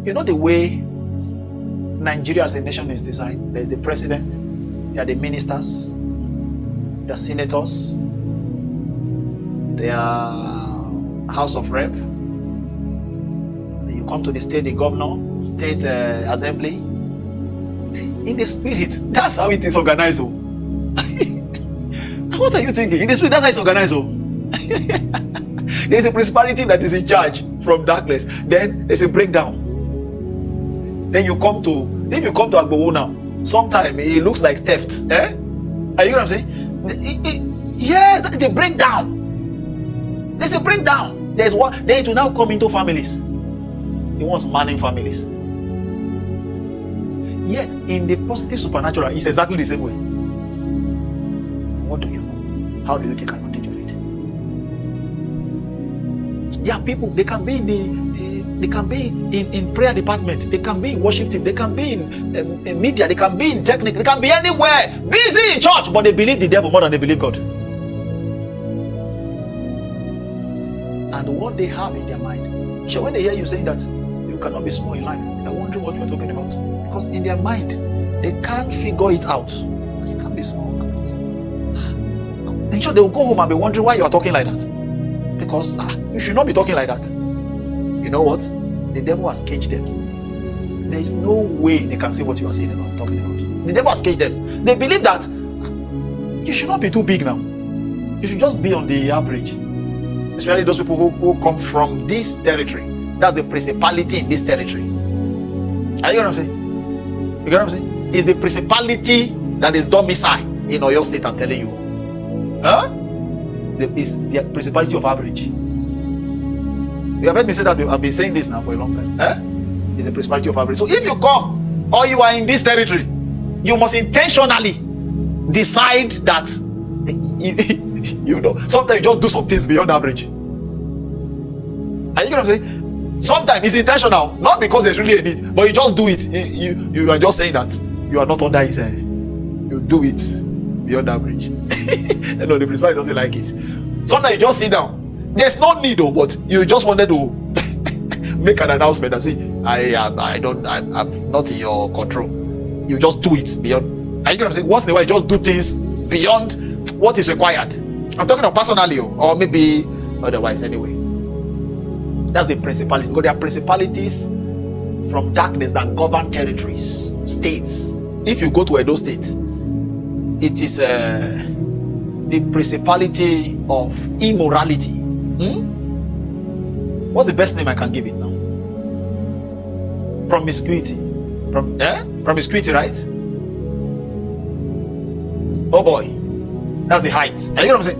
You know the way Nigeria as a nation is designed? There's the president, there are the ministers, there are senators, there are House of Rep. You come to the state, the governor, state assembly. In the spirit, that's how it is organized. Oh. What are you thinking? In the spirit, that's how it's organized. Oh. There's a principality that is in charge from darkness. Then there's a breakdown. Then if you come to Agbowo now, sometimes it looks like theft. Are you know what I'm saying? Yeah, that's the breakdown. There's a breakdown. There's what then it will now come into families. He wants manning families. Yet in the positive supernatural, it's exactly the same way. What do you know? How do you take advantage of it? There are people, they can be in prayer department, they can be in worship team, they can be in media, they can be in technique, they can be anywhere, busy in church, but they believe the devil more than they believe God. And what they have in their mind, so when they hear you saying that you cannot be small in life, they're wondering what you're talking about. Because in their mind, they can't figure it out. You can't be small. And sure, they will go home and be wondering why you are talking like that. Because you should not be talking like that. You know what? The devil has caged them. There is no way they can see what you are saying about, talking about. The devil has caged them. They believe that you should not be too big now. You should just be on the average. Especially those people who come from this territory. That's the principality in this territory. Are you know what I'm saying? You get what I'm saying? It's the principality that is domicile in Oyo State, I'm telling you. Huh? It's the principality of average. You have heard me say that. I've been saying this now for a long time. It's the principality of average. So if you come or you are in this territory, you must intentionally decide that you know, sometimes you just do some things beyond average. Are you know what I'm saying? Sometimes it's intentional, not because there's really a need, but you just do it. You are just saying that you are not under his you do it beyond average. No, the principal doesn't like it. Sometimes you just sit down. There's no need though, but you just wanted to make an announcement and say, I'm not in your control. You just do it beyond. Are you know what I'm saying? Once in a while, you just do things beyond what is required. I'm talking about personally, or maybe otherwise anyway. That's the principalities, because there are principalities from darkness that govern territories, states. If you go to Edo State, it is the principality of immorality. What's the best name I can give it now? Promiscuity. Promiscuity, right? Oh boy, that's the heights. You know what I'm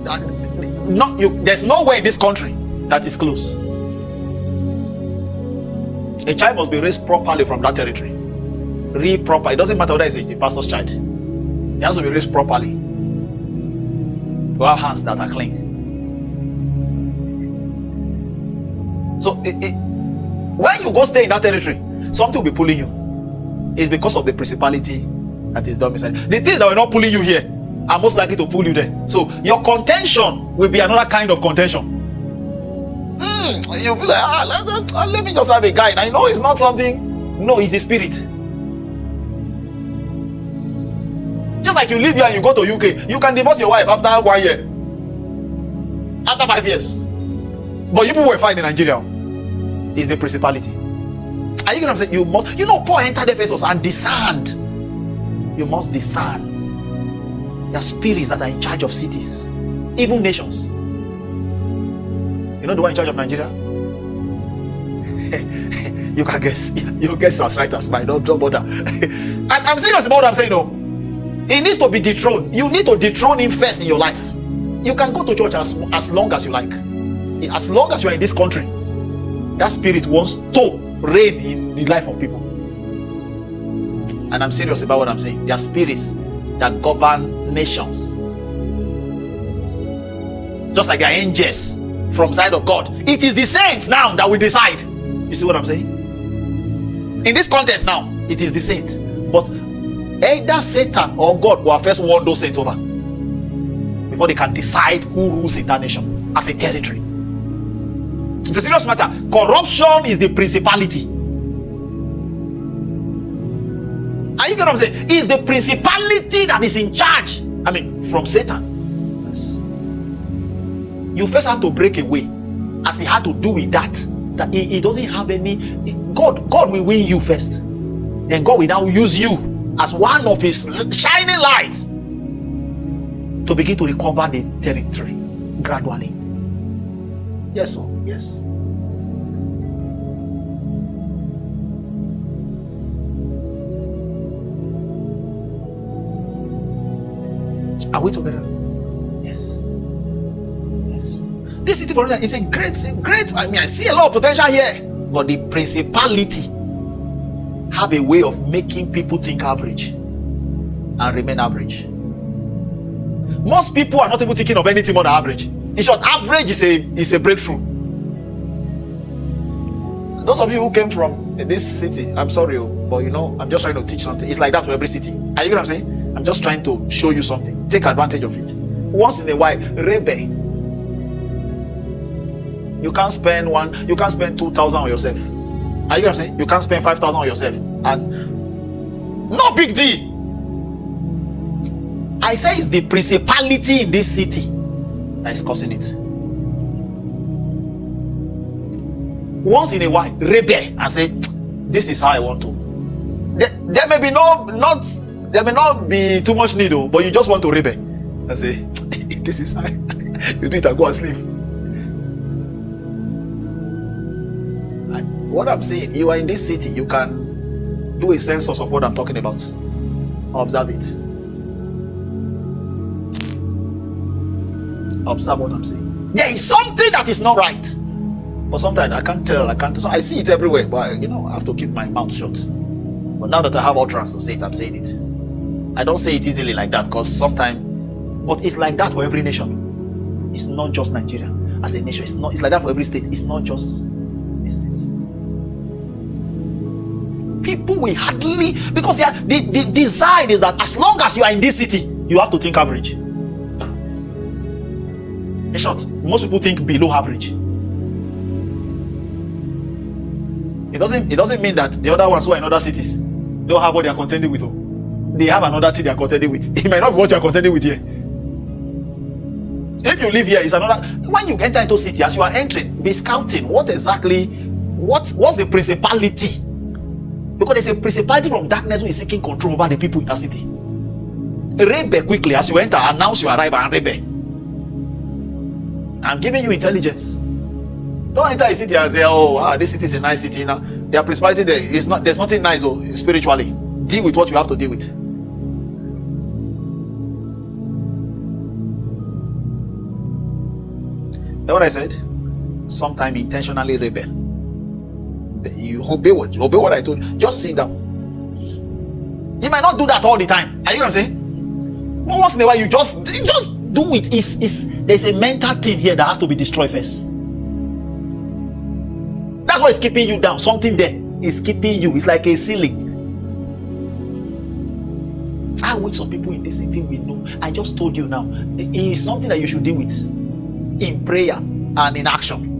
saying? There's nowhere in this country that is close. A child must be raised properly from that territory. Real proper. It doesn't matter whether it's a pastor's child. He has to be raised properly. To have hands that are clean. So when you go stay in that territory, something will be pulling you. It's because of the principality that is domiciled. The things that were not pulling you here are most likely to pull you there. So your contention will be another kind of contention. You feel like, let me just have a guide. I know it's not something. No, it's the spirit. Just like you live here and you go to UK, you can divorce your wife after 1 year, after 5 years. But you people were fine in Nigeria. It's the principality. Are you gonna say you must? You know, Paul entered Ephesus and discerned. You must discern. There are spirits that are in charge of cities, even nations. You know the one in charge of Nigeria? You can guess. You guess as right as mine. Don't bother. I'm serious about what I'm saying. No, it needs to be dethroned. You need to dethrone him first in your life. You can go to church as long as you like. As long as you are in this country, that spirit wants to reign in the life of people. And I'm serious about what I'm saying. There are spirits that govern nations. Just like there are angels from side of God. It is the saints now that will decide. You see what I'm saying? In this context now, it is the saints. But either Satan or God will first warn those saints over before they can decide who rules in that nation as a territory. It's a serious matter. Corruption is the principality. Are you get what I'm saying? It's the principality that is in charge. I mean, from Satan. Yes. You first have to break away, as he had to do with that. That he doesn't have any. God will win you first. Then God will now use you as one of his shining lights to begin to recover the territory gradually. Yes, sir. Yes. Are we together? Yes. Yes. This city for is a great. I mean, I see a lot of potential here, but the principality have a way of making people think average and remain average. Most people are not even thinking of anything more than average. In short, average is a breakthrough. Those of you who came from this city, I'm sorry, but I'm just trying to teach something. It's like that for every city. Are you know what I'm saying? I'm just trying to show you something. Take advantage of it. Once in a while, rebel. You can't spend 2,000 on yourself. Are you know what I'm saying? You can't spend 5,000 on yourself. And no big deal. I say it's the principality in this city that is causing it. Once in a while, rebel and say, this is how I want to. There may be there may not be too much need, but you just want to rebel and say, this is how you do it and go and sleep. What I'm saying, you are in this city, you can do a census of what I'm talking about. Observe it. Observe what I'm saying. There is something that is not right. But sometimes I can't tell. So I see it everywhere, but I have to keep my mouth shut. But now that I have utterance to say it, I'm saying it. I don't say it easily like that because sometimes, but it's like that for every nation. It's not just Nigeria as a nation. It's like that for every state. It's not just the states. People will hardly, because the design is that as long as you are in this city, you have to think average. In short, most people think below average. It doesn't mean that the other ones who are in other cities don't have what they are contending with. They have another thing they are contending with. It might not be what you are contending with here. If you live here, it's another. When you enter into city, as you are entering, be scouting. What's the principality? Because there's a principality from darkness who is seeking control over the people in that city. Rebel quickly as you enter, announce your arrival and rebel. I'm giving you intelligence. Don't enter a city and say, this city is a nice city now. Their principality there is not. There's nothing nice spiritually. Deal with what you have to deal with. That's what I said. Sometimes intentionally rebel. You obey what I told you. Just sit down. You might not do that all the time. Are you know what I'm saying? But once in a while, you just do it. There's a mental thing here that has to be destroyed first. That's what is keeping you down. Something there is keeping you. It's like a ceiling. I wish some people in this city will know. I just told you now. It is something that you should deal with in prayer and in action.